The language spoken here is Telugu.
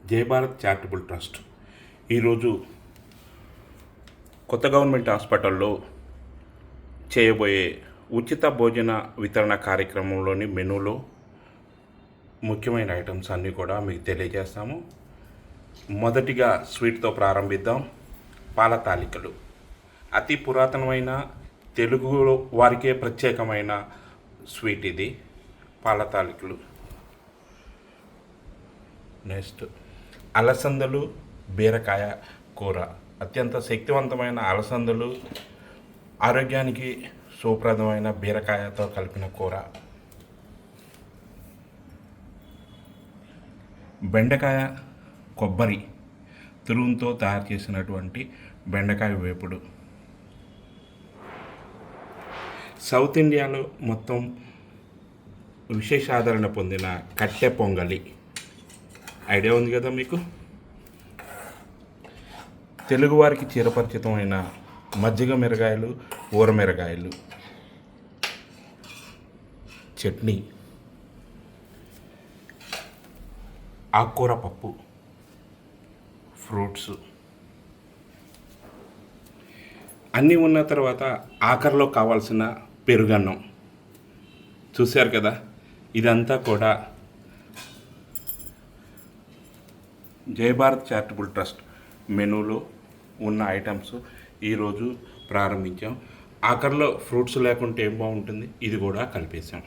జై భారత్ చారిటబుల్ ట్రస్ట్ ఈరోజు కొత్త గవర్నమెంట్ హాస్పిటల్లో చేయబోయే ఉచిత భోజన వితరణ కార్యక్రమంలోని మెనూలో ముఖ్యమైన ఐటమ్స్ అన్నీ కూడా మీకు తెలియజేస్తాము. మొదటిగా స్వీట్తో ప్రారంభిద్దాం. పాల తాలికలు అతి పురాతనమైన తెలుగు వారికే ప్రత్యేకమైన స్వీట్ ఇది. పాల తాలికలు. నెక్స్ట్ అలసందలు బీరకాయ కూర. అత్యంత శక్తివంతమైన అలసందలు, ఆరోగ్యానికి సుప్రదమైన బీరకాయతో కలిపిన కూర. బెండకాయ కొబ్బరి తురుముతో తయారు చేసినటువంటి బెండకాయ వేపుడు. సౌత్ ఇండియాలో మొత్తం విశేష ఆదరణ పొందిన కట్టె పొంగలి ఐడియా ఉంది కదా మీకు. తెలుగువారికి చిరపరిచితమైన మజ్జిగ మిరగాయలు, ఊర మిరగాయలు, చట్నీ, ఆకుకూర పప్పు, ఫ్రూట్స్ అన్నీ ఉన్న తర్వాత ఆఖరిలో కావాల్సిన పెరుగన్నం. చూశారు కదా, ఇదంతా కూడా జై భారత్ చారిటబుల్ ట్రస్ట్ మెనూలో ఉన్న ఐటమ్స్ ఈరోజు ప్రారంభించాం. ఆఖరిలో ఫ్రూట్స్ లేకుంటే ఏం బాగుంటుంది, ఇది కూడా కలిపేసాం.